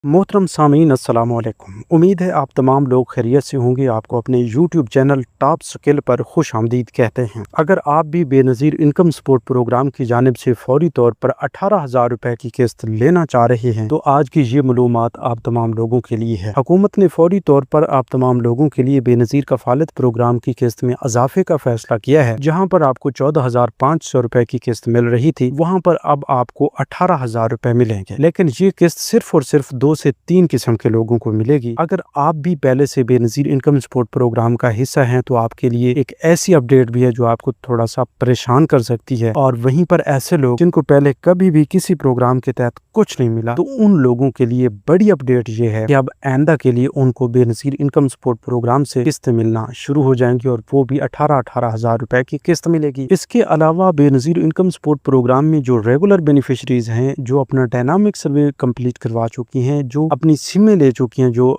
मोहतरम सामीन अस्सलाम वालेकुम। उम्मीद है आप तमाम लोग खैरियत से होंगे। आपको अपने यूट्यूब चैनल टॉप स्किल पर खुश आमदीद कहते हैं। अगर आप भी बेनज़ीर इनकम सपोर्ट प्रोग्राम की जानिब से फौरी तौर पर 18,000 रुपए की किस्त लेना चाह रहे हैं तो आज की ये मालूमात आप तमाम लोगों के लिए है। हुकूमत ने फौरी तौर पर आप तमाम लोगों के लिए बेनज़ीर कफालत प्रोग्राम की किस्त में इजाफे का फैसला किया है। जहाँ पर आपको 14,500 रुपए की किस्त मिल रही थी, वहाँ पर अब आपको 18,000 रुपए मिलेंगे। लेकिन ये किस्त सिर्फ और सिर्फ 2 से 3 किस्म के लोगों को मिलेगी। अगर आप भी पहले से बेनज़ीर इनकम सपोर्ट प्रोग्राम का हिस्सा हैं तो आपके लिए एक ऐसी अपडेट भी है जो आपको थोड़ा सा परेशान कर सकती है। और वहीं पर ऐसे लोग जिनको पहले कभी भी किसी प्रोग्राम के तहत कुछ नहीं मिला, तो उन लोगों के लिए बड़ी अपडेट ये है कि अब आइंदा के लिए उनको बेनज़ीर इनकम सपोर्ट प्रोग्राम से किस्त मिलना शुरू हो जाएंगी और वो भी 18,000 रुपए की किस्त मिलेगी। इसके अलावा बेनज़ीर इनकम सपोर्ट प्रोग्राम में जो रेगुलर बेनिफिशरीज हैं, जो अपना डायनामिक सर्वे कंप्लीट करवा चुकी हैं, जो अपनी सिमें ले चुकी हैं, जो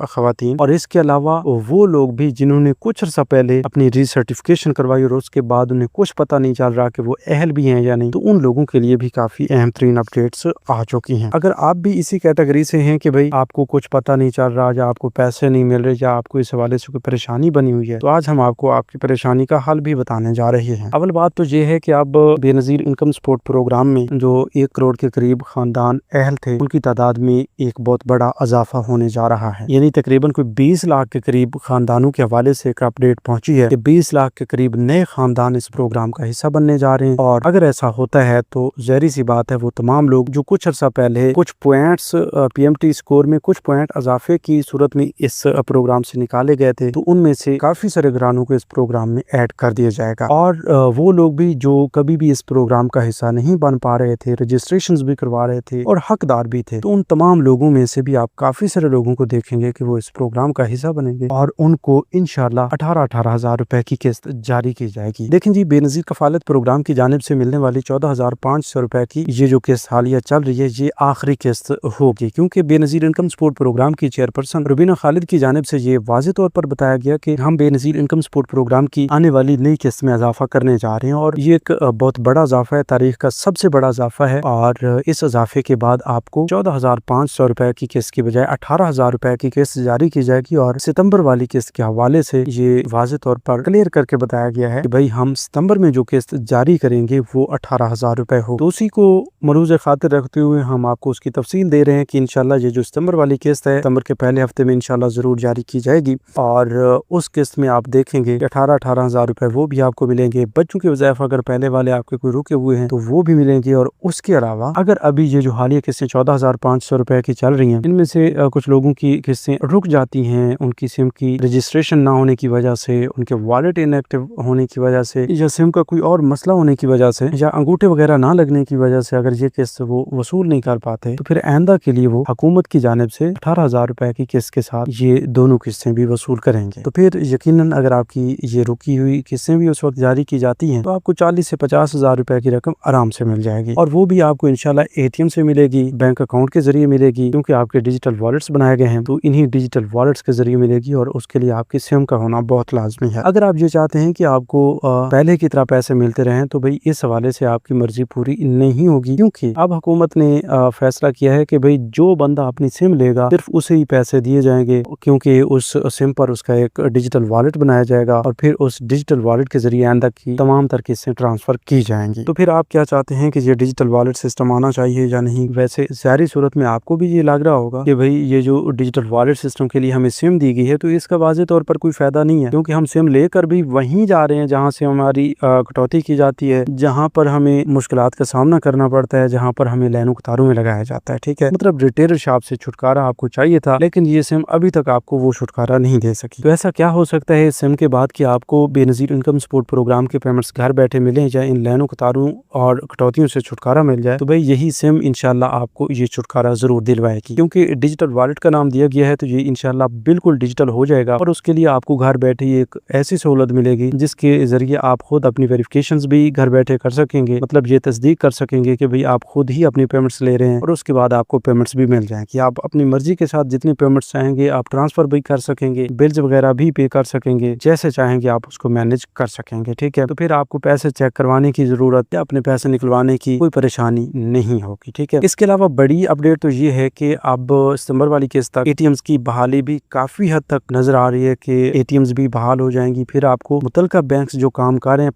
खवातीन, और इसके अलावा वो लोग भी जिन्होंने कुछ अर्सा पहले अपनी रीसर्टिफिकेशन करवाई और उसके बाद उन्हें कुछ पता नहीं चल रहा कि वो अहल भी हैं या नहीं, तो उन लोगों के लिए भी काफी अहम तरीन अपडेट्स आ चुकी हैं। अगर आप भी इसी कैटेगरी से हैं कि भाई आपको कुछ पता नहीं चल रहा, या आपको पैसे नहीं मिल रहे, या आपको इस हवाले से कोई परेशानी बनी हुई है, तो आज हम आपको आपकी परेशानी का हल भी बताने जा रहे हैं। अव्वल बात तो ये है कि अब बेनज़ीर इनकम सपोर्ट प्रोग्राम में जो 1 करोड़ के करीब खानदान अहल थे, उनकी तादाद में एक बहुत बड़ा इजाफा होने जा रहा है। यानी तकरीबन कोई 20 लाख के करीब खानदानों के हवाले से एक अपडेट पहुंची है कि 20 लाख के करीब नए खानदान इस प्रोग्राम का हिस्सा बनने जा रहे हैं। और अगर ऐसा होता है तो ज़ाहिर सी बात है वो तमाम लोग जो कुछ अर्सा पहले कुछ पॉइंट्स पीएमटी स्कोर में कुछ पॉइंट इजाफे की सूरत में इस प्रोग्राम से निकाले गए थे, तो उनमें से काफी सारे घरानों को इस प्रोग्राम में ऐड कर दिया जाएगा। और वो लोग भी जो कभी भी इस प्रोग्राम का हिस्सा नहीं बन पा रहे थे, रजिस्ट्रेशन भी करवा रहे थे और हकदार भी थे, तो उन तमाम लोगों में से भी आप काफी सारे लोगों को देखेंगे कि वो इस प्रोग्राम का हिस्सा बनेंगे और उनको इंशाल्लाह 18,000 रुपए की किस्त जारी की जाएगी। देखें जी, बेनज़ीर कफालत प्रोग्राम की जानिब से मिलने वाली 14,500 रुपए की ये जो किस्त हालिया चल रही है, ये आखिरी किस्त होगी, क्योंकि बेनज़ीर इनकम सपोर्ट प्रोग्राम की चेयरपर्सन रुबीना खालिद की जानिब से ये वाज़ेह तौर पर बताया गया कि हम बेनज़ीर इनकम सपोर्ट प्रोग्राम की आने वाली नई किस्त में इजाफा करने जा रहे हैं और ये एक बहुत बड़ा इजाफा है, तारीख का सबसे बड़ा इजाफा है। और इस इजाफे के बाद आपको 14,500 रुपए की किस्त की बजाय 18,000 रुपए की किस्त जारी की जाएगी। और सितंबर वाली किस्त के हवाले से ये वाज़ेह तौर पर क्लियर करके बताया गया है कि भाई हम सितंबर में जो किस्त जारी करेंगे वो 18,000 रुपए हो। तो उसी को मरूज़ खातिर रखते हुए हम आपको उसकी तफसील दे रहे हैं कि इंशाल्लाह ये जो सितंबर वाली किस्त है, सितंबर के पहले हफ्ते में इंशाल्लाह जरूर जारी की जाएगी। और उस किस्त में आप देखेंगे 18,000 रुपए वो भी आपको मिलेंगे। बच्चों के वज़ाइफ अगर पहले वाले आपके कोई रुके हुए हैं तो वो भी मिलेंगे। और उसके अलावा अगर अभी ये जो हालिया किस्तें 14,500 रुपए की चल रही हैं, इनमें से कुछ लोगों की किस्तें रुक जाती हैं उनकी सिम की रजिस्ट्रेशन ना होने की वजह से, उनके वॉलेट इनएक्टिव होने की वजह से, या सिम का कोई और मसला होने की वजह से, या अंगूठे वगैरह ना लगने की वजह से अगर ये किस्त वो वसूल नहीं कर पाते, तो फिर आइंदा के लिए वो हुकूमत की जानिब से 18,000 रुपए की किस्त के साथ ये दोनों किस्तें भी वसूल करेंगे। तो फिर यकीनन अगर आपकी ये रुकी हुई किस्तें भी उस वक्त जारी की जाती हैं तो आपको 40 से 50,000 रुपए की रकम आराम से मिल जाएगी। और वो भी आपको इंशाल्लाह एटीएम से मिलेगी, बैंक अकाउंट के जरिए मिलेगी, क्योंकि आपके डिजिटल वॉलेट्स बनाए गए हैं, तो इन्हीं डिजिटल वॉलेट्स के जरिए मिलेगी। और उसके लिए आपकी सिम का होना बहुत लाजमी है। अगर आप ये चाहते हैं कि आपको पहले की तरह पैसे मिलते रहें, तो भाई इस हवाले से आपकी मर्जी पूरी नहीं होगी, क्योंकि अब हुकूमत ने फैसला किया है कि भाई जो बंदा अपनी सिम लेगा सिर्फ उसे ही पैसे दिए जाएंगे, क्योंकि उस सिम पर उसका एक डिजिटल वॉलेट बनाया जाएगा और फिर उस डिजिटल वॉलेट के जरिए आइंदा की तमाम तरह किस्तें ट्रांसफर की जाएंगी। तो फिर आप क्या चाहते हैं कि ये डिजिटल वॉलेट सिस्टम आना चाहिए या नहीं? वैसे सारी सूरत में आपको भी ये लग रहा होगा कि भाई ये जो डिजिटल वॉलेट सिस्टम के लिए हमें सिम दी गई है, तो इसका वाज़ेह तौर पर कोई फायदा नहीं है, क्योंकि हम सिम लेकर भी वहीं जा रहे हैं जहाँ से हमारी कटौती की जाती है, जहाँ पर हमें मुश्किलात का सामना करना पड़ता है, जहाँ पर हमें लाइनों कतारों में लगाया जाता है। ठीक है, मतलब रिटेलर शॉप से छुटकारा आपको चाहिए था, लेकिन ये सिम अभी तक आपको वो छुटकारा नहीं दे सकी। तो ऐसा क्या हो सकता है इस सिम के बाद कि आपको बेनज़ीर इनकम सपोर्ट प्रोग्राम के पेमेंट्स घर बैठे मिले, या इन लाइनों कतारों और कटौतियों से छुटकारा मिल जाए? तो भाई यही सिम इंशाल्लाह आपको ये छुटकारा जरूर दिलवाएगी, क्योंकि डिजिटल वॉलेट का नाम दिया गया है, तो ये इंशाल्लाह बिल्कुल डिजिटल हो जाएगा। और उसके लिए आपको घर बैठे एक ऐसी सहूलत मिलेगी जिसके जरिए आप खुद अपनी वेरिफिकेशंस भी घर बैठे कर सकेंगे, मतलब ये तस्दीक कर सकेंगे कि भाई आप खुद ही अपनी पेमेंट पेमेंट्स ले रहे हैं और उसके बाद आपको पेमेंट्स भी मिल जाएंगी। आप अपनी मर्जी के साथ जितनी पेमेंट्स चाहेंगे आप ट्रांसफर भी कर सकेंगे, बिल्स वगैरह भी पे कर सकेंगे, जैसे चाहेंगे आप उसको मैनेज कर सकेंगे। ठीक है, तो फिर आपको पैसे चेक करवाने की जरूरत या अपने पैसे निकलवाने की कोई परेशानी नहीं होगी। ठीक है, इसके अलावा बड़ी अपडेट तो ये है कि अब सितंबर वाली किस्त तक एटीएम्स की बहाली भी काफी हद तक नजर आ रही है कि एटीएम्स भी बहाल हो जाएंगी। फिर आपको मुतलका बैंक्स जो काम कर रहे हैं,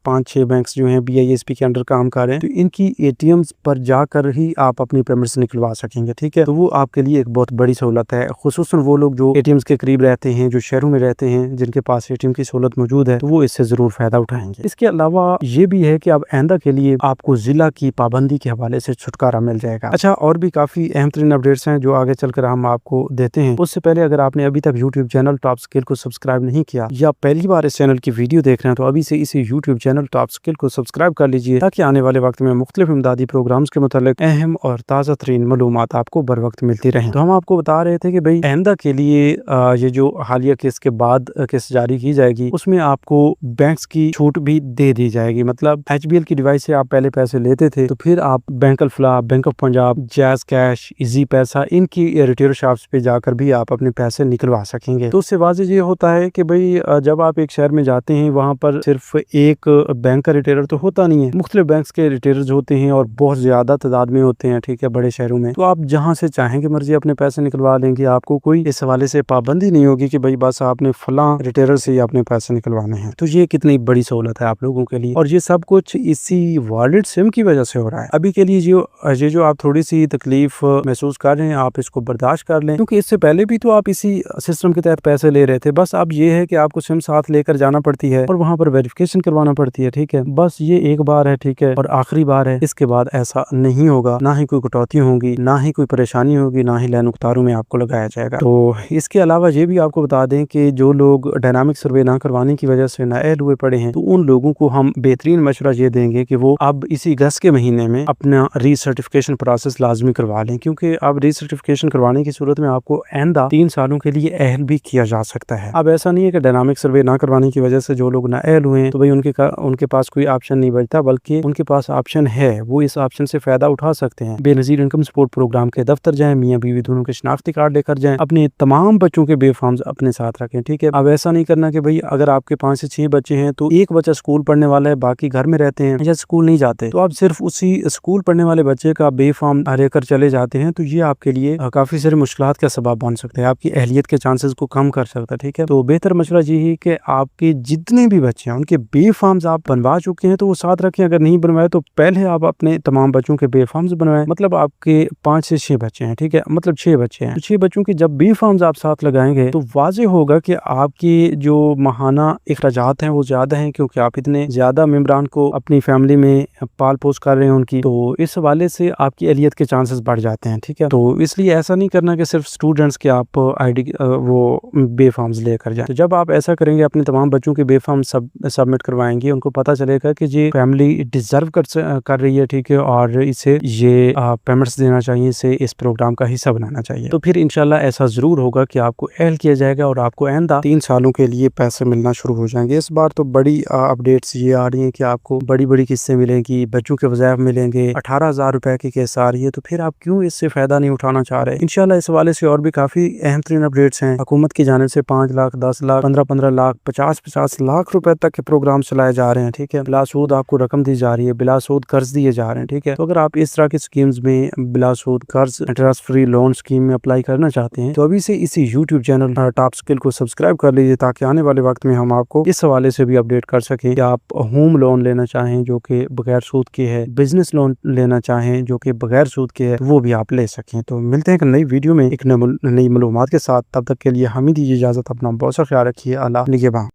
पाँच छह बैंक्स जो हैं BISP के अंडर काम कर रहे हैं, तो इनकी एटीएम्स पर जाकर ही आप अपनी पेमेंट्स निकलवा सकेंगे। ठीक है, तो वो आपके लिए एक बहुत बड़ी सहूलत है, खुसूसन वो लोग जो एटीएम्स के करीब रहते हैं, जो शहरों में रहते हैं, जिनके पास एटीएम की सहूलत मौजूद है, तो वो इससे जरूर फायदा उठाएंगे। इसके अलावा ये भी है कि अब आइंदा के लिए आपको जिला की पाबंदी के हवाले से छुटकारा मिल जाएगा। अच्छा, और भी काफी अहम तरीन अपडेट्स हैं जो आगे चलकर हम आपको देते हैं। उससे पहले अगर आपने अभी तक यूट्यूब चैनल टॉप स्किल को सब्सक्राइब नहीं किया या पहली बार इस चैनल की वीडियो देख रहे हैं, तो अभी से इसी यूट्यूब चैनल टॉप स्किल को सब्सक्राइब कर लीजिए ताकि आने वाले वक्त में मुख्तलिफ इमदादी प्रोग्राम्स के मुतालिक अहम और ताज़ा तरीन मालूमात आपको बर वक्त मिलती रहे। तो हम आपको बता रहे थे कि भाई आइंदा के लिए ये जो हालिया केस के बाद किस्त जारी की जाएगी उसमें आपको बैंक्स की छूट भी दे दी जाएगी। मतलब HBL की डिवाइस से आप पहले पैसे लेते थे तो फिर आप bank Alfalah, bank of Punjab, jazz cash, easy पैसा, इनकी रिटेल शॉप्स पे जाकर भी आप अपने पैसे निकलवा सकेंगे। तो उससे वाज़ेह ये होता है कि भाई जब आप एक शहर में जाते हैं वहाँ पर सिर्फ एक बैंक का रिटेलर तो होता नहीं है, मुख्तलिफ बैंक्स के रिटेलर्स होते हैं और बहुत ज्यादा तादाद में होते हैं। ठीक है, बड़े शहरों में तो आप जहाँ से चाहेंगे मर्जी अपने पैसे निकलवा लेंगे, आपको कोई इस हवाले से पाबंदी नहीं होगी कि भाई बस आपने फलां रिटेलर से ही अपने पैसे निकलवाने हैं। तो ये कितनी बड़ी सहूलत है आप लोगों के लिए, और ये सब कुछ इसी वॉलेट सिम की वजह से हो रहा है। अभी के लिए जो आप थोड़ी सी तकलीफ महसूस कर रहे हैं आप इसको बर्दाश्त कर लें, क्योंकि इससे पहले भी तो आप इसी सिस्टम के तहत पैसे ले रहे थे। बस अब ये है कि आपको सिम साथ लेकर जाना पड़ती है और वहाँ पर वेरिफिकेशन करवाना पड़ती है। ठीक है, बस ये एक बार है, ठीक है, और आखिरी बार है। इसके बाद ऐसा नहीं होगा, ना ही कोई कटौती होगी, ना ही कोई परेशानी होगी, ना ही लाइन उतारों में आपको लगाया जाएगा। तो इसके अलावा ये भी आपको बता दें कि जो लोग डायनामिक सर्वे ना करवाने की वजह से नाअहल हुए पड़े हैं, तो उन लोगों को हम बेहतरीन मशवरा ये देंगे कि वो अब इसी अगस्त के महीने में अपना रीसर्टिफिकेशन प्रोसेस लाजमी करवा लें, क्योंकि अब रीसर्टिफिकेशन करवाने की सूरत में आपको आइंदा 3 सालों के लिए अहल भी किया जा सकता है। अब ऐसा नहीं है कि डायनामिक सर्वे ना करवाने की वजह से जो लोग नाअहल हुए हैं तो भाई उनके पास कोई ऑप्शन नहीं बचता, बल्कि उनके पास ऑप्शन है, वो इस ऑप्शन से फायदा उठा सकते हैं। बेनजीर इनकम सपोर्ट प्रोग्राम के दफ्तर जाएं, मियां बीवी दोनों के शनाख्ती कार्ड लेकर जाएं, अपने तमाम बच्चों के बे फॉर्म्स अपने साथ रखें। ठीक है, अब ऐसा नहीं करना कि भाई अगर आपके 5 से 6 बच्चे हैं तो एक बच्चा स्कूल पढ़ने वाला है, बाकी घर में रहते हैं या स्कूल नहीं जाते, तो आप सिर्फ उसी स्कूल पढ़ने वाले बच्चे का बे फॉर्म लेकर चले जाते हैं, तो ये आपके लिए काफी सारे मुश्किलात का सबब बन सकता है, आपकी अहलियत के चांसेस को कम कर सकता है। ठीक है, तो बेहतर मशवरा ये है कि आपके जितने भी बच्चे हैं उनके बे फॉर्म्स आप बनवा चुके हैं तो वो साथ रखें, अगर नहीं बनवाए तो पहले आप अपने तमाम बच्चों के बे फॉर्म्स बनवाएं। मतलब आपके 5 से 6 बच्चे हैं, ठीक है, मतलब 6 बच्चे हैं, तो 6 बच्चों की जब बे फॉर्म्स आप साथ लगाएंगे तो वाज़ेह होगा कि आपकी जो माहाना अखराजात हैं वो ज्यादा हैं, क्योंकि आप इतने ज्यादा मेंबरान को अपनी फैमिली में पाल पोस कर रहे हैं उनकी, तो इस हवाले से आपकी अहलियत के चांसेस बढ़ जाते हैं। ठीक है, तो इसलिए ऐसा नहीं करना कि सिर्फ स्टूडेंट्स के आप ID वो बे फॉर्म्स लेकर जाएं। तो जब आप ऐसा करेंगे, अपने तमाम बच्चों के बे फॉर्म सबमिट करवाएंगे, उनको पता चलेगा कि ये फैमिली डिजर्व कर रही है, ठीक है, और इसे ये पेमेंट्स देना चाहिए, इसे इस प्रोग्राम का हिस्सा बनाना चाहिए, तो फिर इंशाल्लाह ऐसा जरूर होगा कि आपको अहल किया जाएगा और आपको आइंदा 3 सालों के लिए पैसे मिलना शुरू हो जाएंगे। इस बार तो बड़ी अपडेट्स ये आ रही हैं कि आपको बड़ी बड़ी किस्तें मिलेंगी, बच्चों के वज़ाइफ मिलेंगे, 18,000 रुपए की किस्त आ रही है, तो फिर आप क्यों इससे फायदा नहीं उठाना चाह रहे? इंशाल्लाह इस हवाले से और भी काफी अहम तरीन अपडेट्स हैं। हुकूमत की जानिब से 5 लाख, 10 लाख, 15-15 लाख, 50-50 लाख रुपए तक के प्रोग्राम चलाए जा रहे हैं। ठीक है, बिला सूद आपको रकम दी जा रही है, बिला सूद कर्ज दिए जा रहे हैं। ठीक है, तो अगर आप इस तरह की स्कीम्स में बिला सूद कर्ज, इंटरेस्ट फ्री लोन स्कीम में अप्लाई करना चाहते हैं तो अभी से इसी यूट्यूब चैनल टॉप स्किल को सब्सक्राइब कर लीजिए, ताकि आने वाले वक्त में हम आपको इस हवाले से भी अपडेट कर सकें कि आप होम लोन लेना चाहें जो कि बगैर सूद के है, बिजनेस लोन लेना चाहें जो कि बगैर सूद के है, वो भी आप ले सकें। तो मिलते हैं एक नई वीडियो में एक नई मालूमात के साथ, तब तक के लिए हमें दीजिए इजाजत। अपना बहुत सा ख्याल रखिए। अल्लाह निगहबान।